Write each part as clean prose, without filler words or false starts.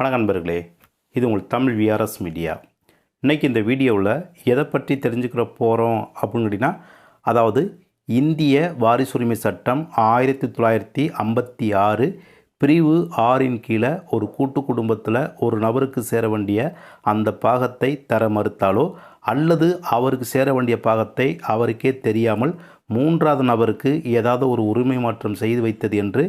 வணக்கம் நண்பர்களே, இது உங்கள் தமிழ் விஆர்எஸ் மீடியா. இன்றைக்கி இந்த வீடியோவில் எதை பற்றி தெரிஞ்சுக்கிற போகிறோம் அப்படின்னு கேட்டிங்கன்னா, அதாவது இந்திய வாரிசுரிமை சட்டம் 1956 பிரிவு 6 கீழே ஒரு கூட்டு குடும்பத்தில் ஒரு நபருக்கு சேர வேண்டிய அந்த பாகத்தை தர மறுத்தாலோ அல்லது அவருக்கு சேர வேண்டிய பாகத்தை அவருக்கே தெரியாமல் மூன்றாவது நபருக்கு ஏதாவது ஒரு உரிமை மாற்றம் செய்து வைத்தது என்று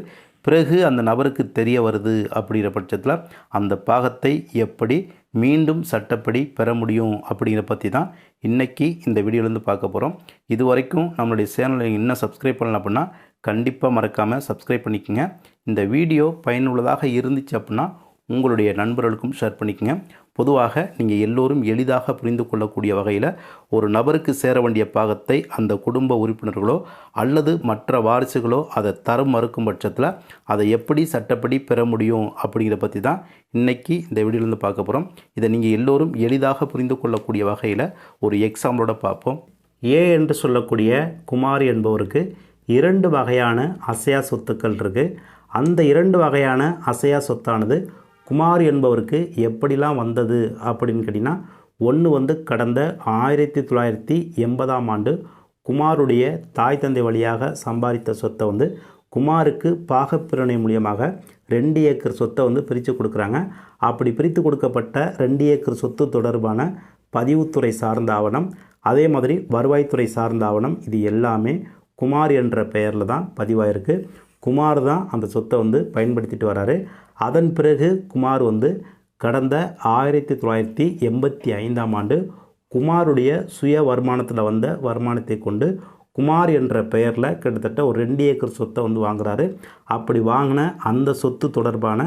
பிறகு அந்த நபருக்கு தெரிய வருது அப்படிங்கிற பட்சத்தில் அந்த பாகத்தை எப்படி மீண்டும் சட்டப்படி பெற முடியும் அப்படிங்கிற பற்றி தான் இன்றைக்கி இந்த வீடியோலேருந்து பார்க்க போகிறோம். இது வரைக்கும் நம்மளுடைய சேனலை இன்னும் சப்ஸ்கிரைப் பண்ணலாம் அப்படின்னா கண்டிப்பாக மறக்காமல் சப்ஸ்கிரைப் பண்ணிக்கோங்க. இந்த வீடியோ பயனுள்ளதாக இருந்துச்சு அப்படின்னா உங்களுடைய நண்பர்களுக்கும் ஷேர் பண்ணிக்கோங்க. பொதுவாக நீங்கள் எல்லோரும் எளிதாக புரிந்து கொள்ளக்கூடிய வகையில் ஒரு நபருக்கு சேர வேண்டிய பாகத்தை அந்த குடும்ப உறுப்பினர்களோ அல்லது மற்ற வாரிசுகளோ அதை தர மறுக்கும் பட்சத்தில் அதை எப்படி சட்டப்படி பெற முடியும் அப்படிங்கிற பற்றி தான் இன்றைக்கி இந்த வீடியோலேருந்து பார்க்க போகிறோம். இதை நீங்கள் எல்லோரும் எளிதாக புரிந்து கொள்ளக்கூடிய வகையில் ஒரு எக்ஸாம்பிளோட பார்ப்போம். ஏ என்று சொல்லக்கூடிய குமார் என்பவருக்கு 2 வகையான அசையா சொத்துக்கள் இருக்குது. அந்த 2 வகையான அசையா சொத்தானது குமார் என்பவருக்கு எப்படிலாம் வந்தது அப்படின்னு கேட்டிங்கன்னா, ஒன்று கடந்த 1980ஆம் ஆண்டு குமாருடைய தாய் தந்தை வழியாக சம்பாதித்த சொத்தை குமாருக்கு பாகப்பிரிவினை மூலியமாக 2 ஏக்கர் சொத்தை பிரித்து கொடுக்குறாங்க. அப்படி பிரித்து கொடுக்கப்பட்ட 2 ஏக்கர் சொத்து தொடர்பான பதிவுத்துறை சார்ந்த ஆவணம், அதே மாதிரி வருவாய்த்துறை சார்ந்த ஆவணம், இது எல்லாமே குமார் என்ற பெயரில் தான் பதிவாயிருக்கு. குமார் தான் அந்த சொத்தை பயன்படுத்திட்டு வராரு. அதன் பிறகு குமார் கடந்த 1985ஆம் ஆண்டு குமாருடைய சுய வருமானத்தில் வந்த வருமானத்தை கொண்டு குமார் என்ற பெயரில் கிட்டத்தட்ட ஒரு 2 ஏக்கர் சொத்தை வாங்குறாரு. அப்படி வாங்கின அந்த சொத்து தொடர்பான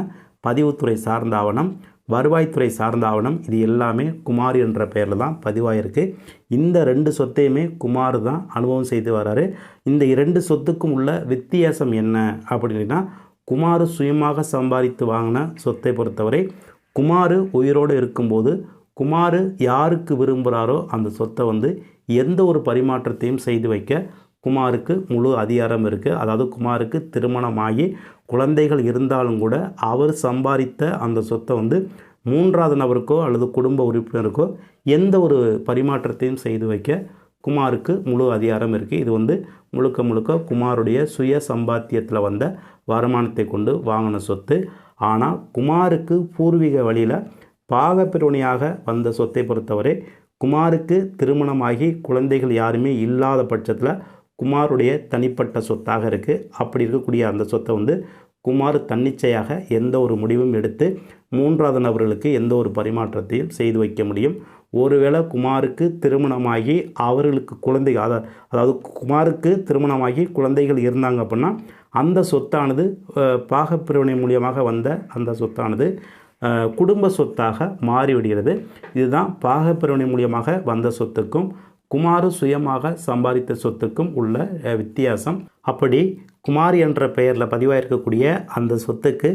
பதிவுத்துறை சார்ந்த ஆவணம், வருவாய்த்துறை சார்ந்த ஆவணம், இது எல்லாமே குமார் என்ற பெயரில் தான் பதிவாயிருக்கு. இந்த 2 சொத்தையுமே குமார் தான் அனுபவம் செய்து வராரு. இந்த 2 சொத்துக்கும் உள்ள வித்தியாசம் என்ன அப்படின்னா, குமார் சுயமாக சம்பாதித்து வாங்கின சொத்தை பொறுத்தவரை குமார் உயிரோடு இருக்கும்போது குமார் யாருக்கு விரும்புகிறாரோ அந்த சொத்தை எந்த ஒரு பரிமாற்றத்தையும் செய்து வைக்க குமாருக்கு முழு அதிகாரம் இருக்குது. அதாவது குமாருக்கு திருமணமாகி குழந்தைகள் இருந்தாலும் கூட அவர் சம்பாதித்த அந்த சொத்தை மூன்றாவது நபருக்கோ அல்லது குடும்ப உறுப்பினருக்கோ எந்த ஒரு பரிமாற்றத்தையும் செய்து வைக்க குமாருக்கு முழு அதிகாரம் இருக்குது. இது முழுக்க முழுக்க குமாருடைய சுய சம்பாத்தியத்தில் வந்த வருமானத்தை கொண்டு வாங்கின சொத்து. ஆனால் குமாருக்கு பூர்வீக வழியில் பாகப்பிரிவினையாக வந்த சொத்தை பொறுத்தவரை குமாருக்கு திருமணமாகி குழந்தைகள் யாருமே இல்லாத பட்சத்தில் குமாருடைய தனிப்பட்ட சொத்தாக இருக்குது. அப்படி இருக்கக்கூடிய அந்த சொத்தை குமார் தன்னிச்சையாக எந்த ஒரு முடிவும் எடுத்து மூன்றாவது நபர்களுக்கு எந்த ஒரு பரிமாற்றத்தையும் செய்து வைக்க முடியும். ஒருவேளை குமாருக்கு திருமணமாகி அவர்களுக்கு குழந்தைகள் அதாவது குமாருக்கு திருமணமாகி குழந்தைகள் இருந்தாங்க அப்படின்னா அந்த சொத்தானது பாகப்பிரிவினை மூலியமாக வந்த அந்த சொத்தானது குடும்ப சொத்தாக மாறிவிடுகிறது. இதுதான் பாகப்பிரிவினை மூலியமாக வந்த சொத்துக்கும் குமார் சுயமாக சம்பாதித்த சொத்துக்கும் உள்ள வித்தியாசம். அப்படி குமார் என்ற பெயரில் பதிவாயிருக்கக்கூடிய அந்த சொத்துக்கு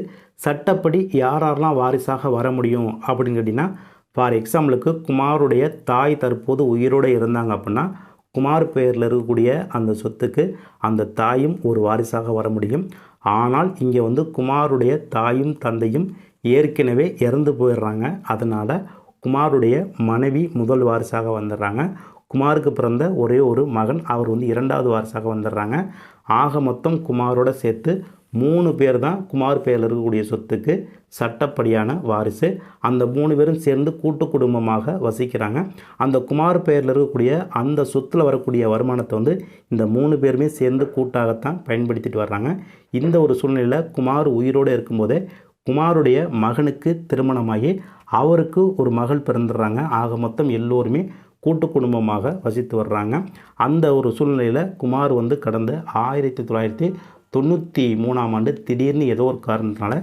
சட்டப்படி யாரெல்லாம் வாரிசாக வர முடியும் அப்படின்னு கேட்டிங்கன்னா, ஃபார் எக்ஸாம்பிளுக்கு குமாருடைய தாய் தற்போது உயிரோடு இருந்தாங்க அப்படின்னா குமார் பெயரில் இருக்கக்கூடிய அந்த சொத்துக்கு அந்த தாயும் ஒரு வாரிசாக வர முடியும். ஆனால் இங்கே குமாருடைய தாயும் தந்தையும் ஏற்கனவே இறந்து போயிடுறாங்க. அதனால் குமாருடைய மனைவி முதல் வாரிசாக வந்துடுறாங்க. குமாருக்கு பிறந்த ஒரே ஒரு மகன், அவர் 2வது வாரிசாக வந்துடுறாங்க. ஆக மொத்தம் குமாரோட சேர்த்து 3 பேர் தான் குமார் பெயரில் இருக்கக்கூடிய சொத்துக்கு சட்டப்படியான வாரிசு. அந்த 3 பேரும் சேர்ந்து கூட்டு குடும்பமாக வசிக்கிறாங்க. அந்த குமார் பெயரில் இருக்கக்கூடிய அந்த சொத்தில் வரக்கூடிய வருமானத்தை இந்த 3 பேருமே சேர்ந்து கூட்டாகத்தான் பயன்படுத்திட்டு வர்றாங்க. இந்த ஒரு சூழ்நிலையில் குமார் உயிரோடு இருக்கும்போதே குமாருடைய மகனுக்கு திருமணமாகி அவருக்கு ஒரு மகள் பிறந்துடுறாங்க. ஆக மொத்தம் எல்லோருமே கூட்டு குடும்பமாக வசித்து வர்றாங்க. அந்த ஒரு சூழ்நிலையில் குமார் கடந்த 1993ஆம் ஆண்டு திடீர்னு ஏதோ ஒரு காரணத்தினால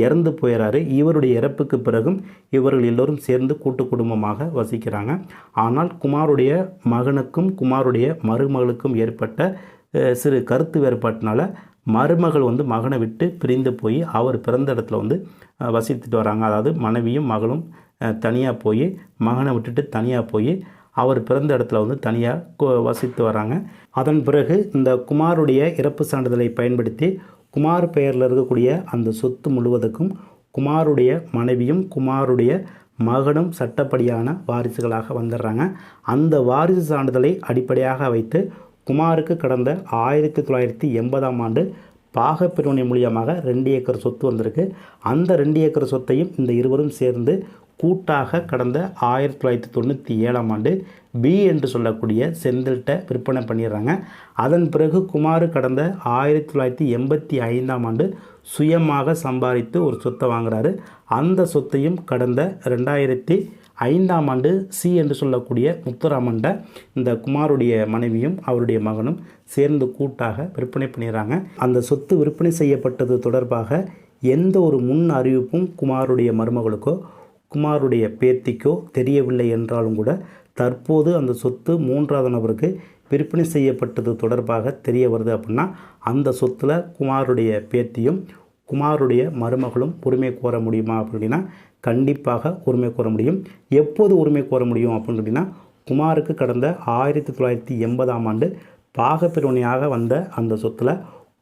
இறந்து போயிடறாரு. இவருடைய இறப்புக்கு பிறகும் இவர்கள் எல்லோரும் சேர்ந்து கூட்டு குடும்பமாக வசிக்கிறாங்க. ஆனால் குமாருடைய மகனுக்கும் குமாருடைய மருமகளுக்கும் ஏற்பட்ட சிறு கருத்து வேறுபாட்டினால மருமகள் மகனை விட்டு பிரிந்து போய் அவர் பிறந்த இடத்துல வசித்துட்டு வராங்க. அதாவது மனைவியும் மகளும் தனியாக போய் மகனை விட்டுட்டு தனியாக போய் அவர் பிறந்த இடத்துல தனியாக வசித்து வராங்க. அதன் பிறகு இந்த குமாருடைய இறப்பு சான்றிதழை பயன்படுத்தி குமார் பெயரில் இருக்கக்கூடிய அந்த சொத்து முழுவதுக்கும் குமாருடைய மனைவியும் குமாருடைய மகனும் சட்டப்படியான வாரிசுகளாக வந்துடுறாங்க. அந்த வாரிசு சான்றிதழை அடிப்படையாக வைத்து குமாருக்கு கடந்த 1980ஆம் ஆண்டு பாகப்பிரிவினை மூலியமாக 2 ஏக்கர் சொத்து வந்திருக்கு. அந்த 2 ஏக்கர் சொத்தையும் இந்த இருவரும் சேர்ந்து கூட்டாக கடந்த 1997ஆம் ஆண்டு பி என்று சொல்லக்கூடிய செந்தில்கிட்ட விற்பனை பண்ணிடுறாங்க. அதன் பிறகு குமார் கடந்த 1985ஆம் ஆண்டு சுயமாக சம்பாதித்து ஒரு சொத்தை வாங்குறாரு. அந்த சொத்தையும் கடந்த 2005ஆம் ஆண்டு சி என்று சொல்லக்கூடிய முத்துராமன்ட்ட இந்த குமாருடைய மனைவியும் அவருடைய மகனும் சேர்ந்து கூட்டாக விற்பனை பண்ணிடுறாங்க. அந்த சொத்து விற்பனை செய்யப்பட்டது தொடர்பாக எந்த ஒரு முன் அறிவிப்பும் குமாருடைய மருமகளுக்கோ குமாருடைய பேத்திக்கோ தெரியவில்லை என்றாலும் கூட தற்போது அந்த சொத்து 3வது நபருக்கு விற்பனை செய்யப்பட்டது தொடர்பாக தெரிய வருது. அப்படின்னா அந்த சொத்தில் குமாருடைய பேத்தியும் குமாருடைய மருமகளும் உரிமை கோர முடியுமா அப்படின்னா கண்டிப்பாக உரிமை கோர முடியும். எப்போது உரிமை கோர முடியும் அப்படின்னு கேட்டிங்கன்னா குமாருக்கு கடந்த 1980ஆம் ஆண்டு பாகப்பிரிவினையாக வந்த அந்த சொத்தில்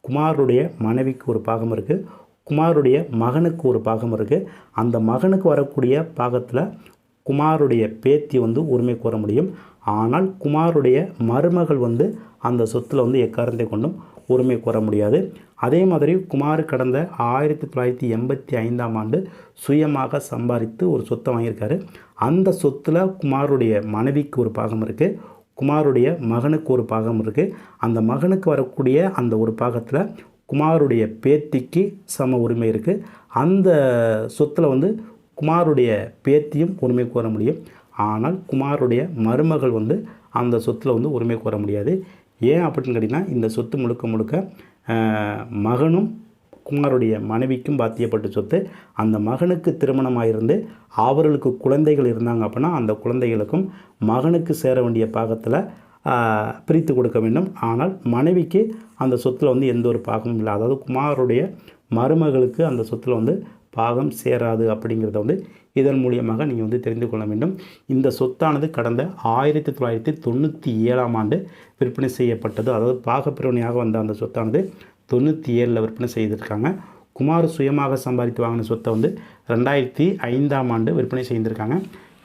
குமாருடைய மனைவிக்கு ஒரு பாகம் இருக்குது, குமாருடைய மகனுக்கு ஒரு பாகம் இருக்குது. அந்த மகனுக்கு வரக்கூடிய பாகத்தில் குமாருடைய பேத்தி உரிமை கோர முடியும். ஆனால் குமாருடைய மருமகள் அந்த சொத்தில் எக்காரணத்தை கொண்டும் உரிமை கோர முடியாது. அதே மாதிரி குமார் கடந்த 1985ஆம் ஆண்டு சுயமாக சம்பாதித்து ஒரு சொத்தை வாங்கியிருக்காரு. அந்த சொத்தில் குமாருடைய மனைவிக்கு ஒரு பாகம் இருக்குது, குமாருடைய மகனுக்கு ஒரு பாகம் இருக்குது. அந்த மகனுக்கு வரக்கூடிய அந்த ஒரு பாகத்தில் குமாருடைய பேத்திக்கு சம உரிமை இருக்குது. அந்த சொத்தில் குமாருடைய பேத்தியும் உரிமை கோர முடியும். ஆனால் குமாருடைய மருமகள் அந்த சொத்தில் உரிமை கோர முடியாது. ஏன் அப்படின்னு கேட்டிங்கன்னா இந்த சொத்து முழுக்க முழுக்க மகனும் குமாருடைய மனைவிக்கும் பாத்தியப்பட்ட சொத்து. அந்த மகனுக்கு திருமணமாயிருந்து அவர்களுக்கு குழந்தைகள் இருந்தாங்க அப்படின்னா அந்த குழந்தைகளுக்கும் மகனுக்கு சேர வேண்டிய பாகத்தில் பிரித்து கொடுக்க வேண்டும். ஆனால் மனைவிக்கு அந்த சொத்தில் எந்த ஒரு பாகமும் இல்லை. அதாவது குமாருடைய மருமகளுக்கு அந்த சொத்தில் பாகம் சேராது அப்படிங்கிறத இதன் மூலியமாக நீங்கள் தெரிந்து கொள்ள வேண்டும். இந்த சொத்தானது கடந்த 1997ஆம் ஆண்டு விற்பனை செய்யப்பட்டது. அதாவது பாகப்பிரிவினையாக வந்த அந்த சொத்தானது 97ல் விற்பனை செய்திருக்காங்க. குமார் சுயமாக சம்பாதித்து வாங்கின சொத்தை 2005ஆம் ஆண்டு விற்பனை செய்திருக்காங்க.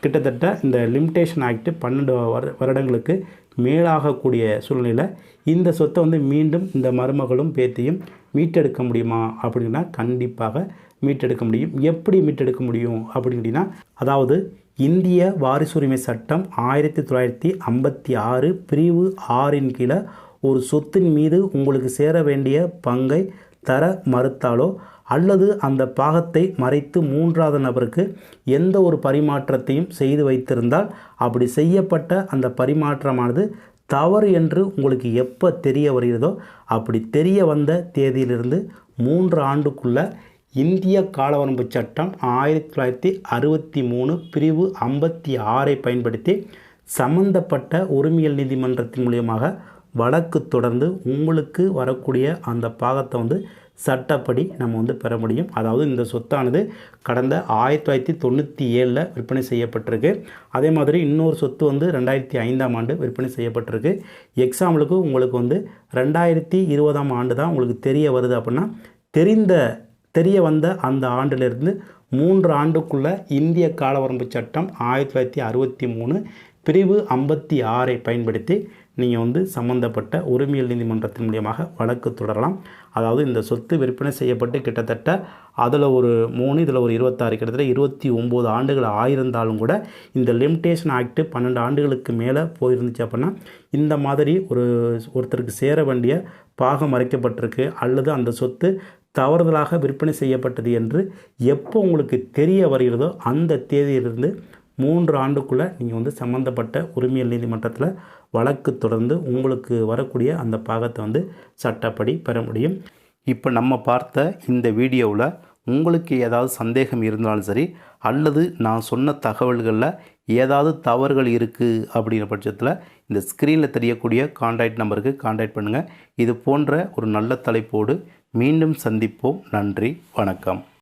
கிட்டத்தட்ட இந்த லிமிட்டேஷன் ஆக்ட் 12 வருடங்களுக்கு மேலாகக்கூடிய சூழ்நிலையில் இந்த சொத்தை மீண்டும் இந்த மருமகளும் பேத்தியும் மீட்டெடுக்க முடியுமா அப்படின்னா கண்டிப்பாக மீட்டெடுக்க முடியும். எப்படி மீட்டெடுக்க முடியும் அப்படின்னா அதாவது இந்திய வாரிசுரிமை சட்டம் 1956 பிரிவு 6ன் கீழே ஒரு சொத்தின் மீது உங்களுக்கு சேர வேண்டிய பங்கை தர மறுத்தாலோ அல்லது அந்த பாகத்தை மறைத்து 3வது நபருக்கு எந்த ஒரு பரிமாற்றத்தையும் செய்து வைத்திருந்தால் அப்படி செய்யப்பட்ட அந்த பரிமாற்றமானது தவறு என்று உங்களுக்கு எப்போ தெரிய வருகிறதோ அப்படி தெரிய வந்த தேதியிலிருந்து 3 ஆண்டுக்குள்ள இந்திய காலவரம்பு சட்டம் 1963 பிரிவு 56ஐ பயன்படுத்தி சம்பந்தப்பட்ட உரிமையியல் நீதிமன்றத்தின் மூலியமாக வழக்கு தொடர்ந்து உங்களுக்கு வரக்கூடிய அந்த பாகத்தை சட்டப்படி நம்ம பெற முடியும். அதாவது இந்த சொத்தானது கடந்த 1997ல் விற்பனை செய்யப்பட்டிருக்கு. அதே மாதிரி இன்னொரு சொத்து 2005ஆம் ஆண்டு விற்பனை செய்யப்பட்டிருக்கு. எக்ஸாம்பிளுக்கு உங்களுக்கு 2020ஆம் ஆண்டு தான் உங்களுக்கு தெரிய வருது அப்படின்னா தெரிய வந்த அந்த ஆண்டிலிருந்து 3 ஆண்டுக்குள்ளே இந்திய காலவரம்பு சட்டம் 1963 பிரிவு 56ஐ பயன்படுத்தி நீங்கள் சம்மந்தப்பட்ட உரிமையியல் நீதிமன்றத்தின் மூலியமாக வழக்கு தொடரலாம். அதாவது இந்த சொத்து விற்பனை செய்யப்பட்டு கிட்டத்தட்ட அதில் ஒரு 3 இதில் ஒரு 26 கிட்டத்தட்ட 29 ஆண்டுகள் ஆயிருந்தாலும் கூட இந்த லிமிட்டேஷன் ஆக்ட் 12 ஆண்டுகளுக்கு மேலே போயிருந்துச்சு அப்படின்னா இந்த மாதிரி ஒருத்தருக்கு சேர வேண்டிய பாகம் மறைக்கப்பட்டிருக்கு அல்லது அந்த சொத்து தவறுதலாக விற்பனை செய்யப்பட்டது என்று எப்போ உங்களுக்கு தெரிய வருகிறதோ அந்த தேதியிலிருந்து 3 ஆண்டுக்குள்ளே நீங்கள் சம்மந்தப்பட்ட உரிமையியல் நீதிமன்றத்தில் வழக்கு தொடர்ந்து உங்களுக்கு வரக்கூடிய அந்த பாகத்தை சட்டப்படி பெற முடியும். இப்போ நம்ம பார்த்த இந்த வீடியோவில் உங்களுக்கு ஏதாவது சந்தேகம் இருந்தாலும் சரி அல்லது நான் சொன்ன தகவல்களில் ஏதாவது தவறுகள் இருக்குது அப்படிங்கிற பட்சத்தில் இந்த ஸ்க்ரீனில் தெரியக்கூடிய கான்டாக்ட் நம்பருக்கு கான்டாக்ட் பண்ணுங்கள். இது போன்ற ஒரு நல்ல தலைப்போடு மீண்டும் சந்திப்போம். நன்றி, வணக்கம்.